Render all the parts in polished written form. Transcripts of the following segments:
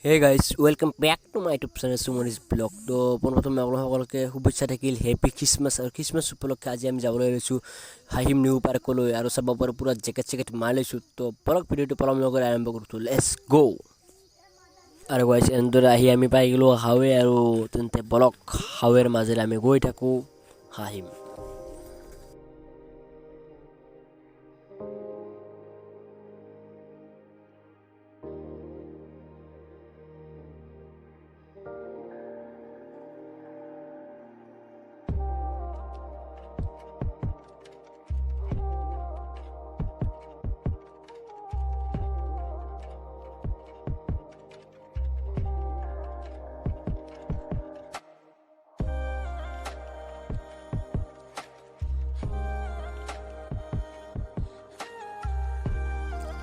হে guys welcome back to my YouTube channel Sumoni's vlog. তো পোনপ্ৰথমে আপোনালোকসকলকে শুভেচ্ছা থাকিল হেপী খ্ৰীষ্টমাছ। আৰু খ্ৰীষ্টমাছ উপলক্ষে আজি আমি যাবলৈ লৈছোঁ হাহিম নিউ পাৰ্কলৈ আৰু চাব পাৰোঁ পূৰা জেকেট মাৰি লৈছোঁ। তো বলক ভিডিঅ'টো পলম নকৰি আৰম্ভ কৰোঁ। লেটছ গ' আৰু গাইজ এনেদৰে আহি আমি পাই গ'লোঁ হাৱে। আৰু তেন্তে বলক হাৱেৰ মাজেৰে আমি গৈ থাকোঁ হাহিম।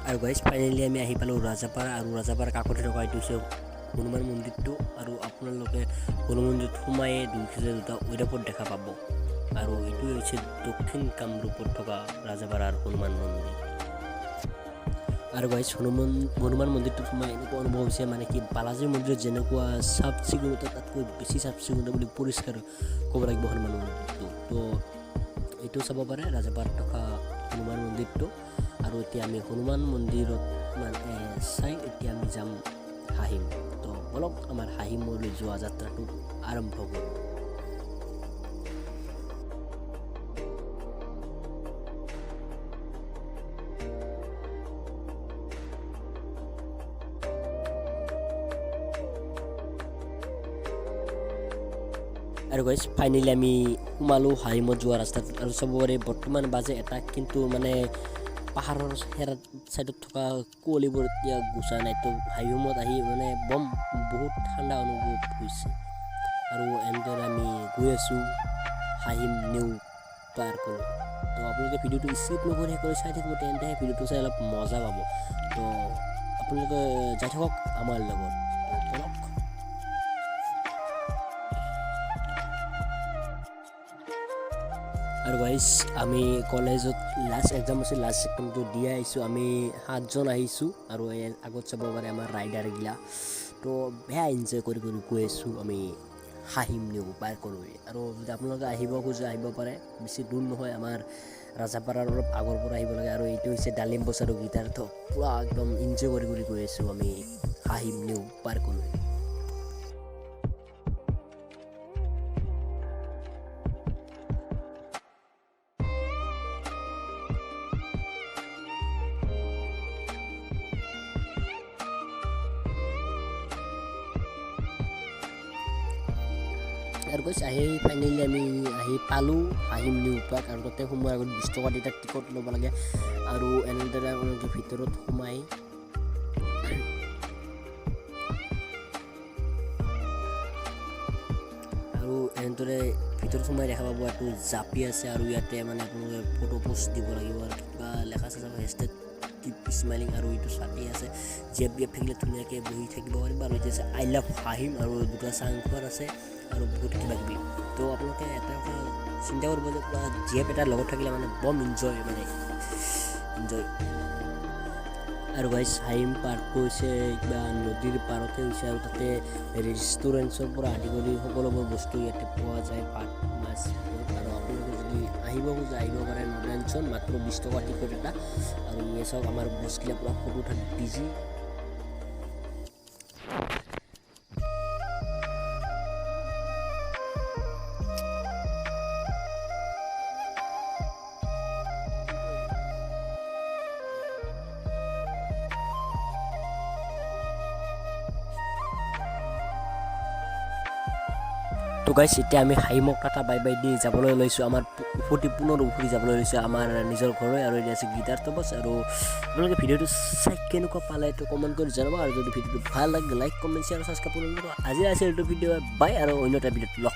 আৰু গাইজ ফাইনেলি আমি আহি পালোঁ ৰাজাপাৰা। আৰু ৰাজাপাৰা কাষতে থকা এইটো হৈছে হনুমান মন্দিৰটো। আৰু আপোনালোকে হনুমান মন্দিৰত সোমায়ে দুইখিজা দুটা ঐৰাপদ দেখা পাব। আৰু এইটোৱে হৈছে দক্ষিণ কামৰূপত থকা ৰাজাপাৰাৰ হনুমান মন্দিৰ। আৰু গাইজ হনুমান মন্দিৰটোত সোমাই এনেকুৱা অনুভৱ হৈছে মানে কি বালাজী মন্দিৰত যেনেকুৱা চাফ চিকুণতা তাতকৈ বেছি চাফ চিকুণতা বুলি পৰিষ্কাৰ ক'ব লাগিব হনুমান মন্দিৰটো। তো এইটো চাব পাৰে ৰাজাপাৰাত থকা হনুমান মন্দিৰটো। আৰু এতিয়া আমি হনুমান মন্দিৰত মানে চাই এতিয়া আমি যাম হাহিম। তো বলক আমাৰ হাহিমলৈ যোৱা যাত্ৰাটো আৰম্ভ কৰোঁ। আৰু গাইজ ফাইনেলি আমি সোমালোঁ হাহিমত যোৱা ৰাস্তাটোত। আৰু চাব পাৰে বৰ্তমান বাজে এটা, কিন্তু মানে পাহাৰৰ ছাইডত থকা কুঁৱলীবোৰ এতিয়া গুচা নাই। তো হাহিমত আহি মানে বহুত ঠাণ্ডা অনুভৱ হৈছে। আৰু এনেদৰে আমি গৈ আছোঁ হাহিম নিউ পাৰ্কলৈ। তো আপোনালোকে ভিডিঅ'টো স্কিপ নকৰি শেষ কৰি চাই থাকিব, তেন্তেহে ভিডিঅ'টো চাই অলপ মজা পাব। তো আপোনালোকে যাই থাকক আমাৰ লগত। বলক আৰু গাইজ আমি কলেজত লাষ্ট এক্সাম আছিল, লাষ্ট এক্সামটো দি আহিছোঁ। আমি 7জন আহিছোঁ। আৰু আগত চাব পাৰে আমাৰ ৰাইডাৰগিলা। তো বেয়া এনজয় কৰি গৈ আছোঁ আমি হাহিম নিউ পাৰ্কলৈ। আৰু যদি আপোনালোকে আহিব খোজে আহিব পাৰে, বেছি দূৰ নহয়, আমাৰ ৰাজাপাৰাৰ অলপ আগৰ পৰা আহিব লাগে। আৰু এইটো হৈছে ডালিম গছ আৰু গীটাৰ। তো পূৰা একদম এনজয় কৰি গৈ আছোঁ আমি হাহিম নিউ পাৰ্কলৈ। আৰু কৈছে ফাইনেলি আমি আহি পালোঁ হাহিম নিউ পাৰ্ক। আৰু তাতে সোমোৱাৰ আগত 20 টকা দি তাত টিকট ল'ব লাগে। আৰু এনেদৰে আপোনালোকে ভিতৰত সোমাই দেখা পাব এইটো জাপি আছে। আৰু ইয়াতে মানে আপোনালোকে ফটো পোষ্ট দিব লাগিব। আৰু কিবা লেখা আছে হেছটেগ কিপ স্মাইলিং। আৰু এইটো ছাতি আছে, জেপ থাকিলে ধুনীয়াকৈ বহি থাকিব পাৰিব। আৰু এইটো আছে আই লাভ হাহিম। আৰু দুটা চাংঘৰ আছে আৰু বহুত কিবা কিবি। তো আপোনালোকে এটা কথা চিন্তা কৰিব যে জেপ এটাৰ লগত থাকিলে মানে এনজয় আৰু গাইজ হাহিম পাৰ্কটো হৈছে কিবা নদীৰ পাৰতে হৈছে। আৰু তাতে ৰেষ্টুৰেণ্টছৰ পৰা আদি কৰি সকলোবোৰ বস্তু ইয়াতে পোৱা যায়, ভাত মাছ। আৰু আপোনালোকে যদি আহিব খোজে আহিব পাৰে, নো টেনশ্যন, মাত্ৰ 20 টকা টিকট এটা। আৰু ইয়ে চাওক আমাৰ বছগিলা পূৰা ফটো উঠাত বিজি। তো গাইজ এতিয়া আমি হাহিমক টাটা বাই বাই দি যাবলৈ লৈছোঁ আমাৰ পুনৰ উভতি যাবলৈ লৈছোঁ আমাৰ নিজৰ ঘৰলৈ। আৰু এতিয়া আছে গীটাৰ তবছ। আৰু আপোনালোকে ভিডিঅ'টো চাই কেনেকুৱা পালে এইটো কমেণ্ট কৰি জনাব। আৰু যদি ভিডিঅ'টো ভাল লাগে লাইক কমেণ্ট শ্বেয়াৰ ছাবস্ক্ৰাইব কৰিব। আজি আছে এইটো ভিডিঅ' বাই। আৰু অন্য এটা ভিডিঅ'ত লগ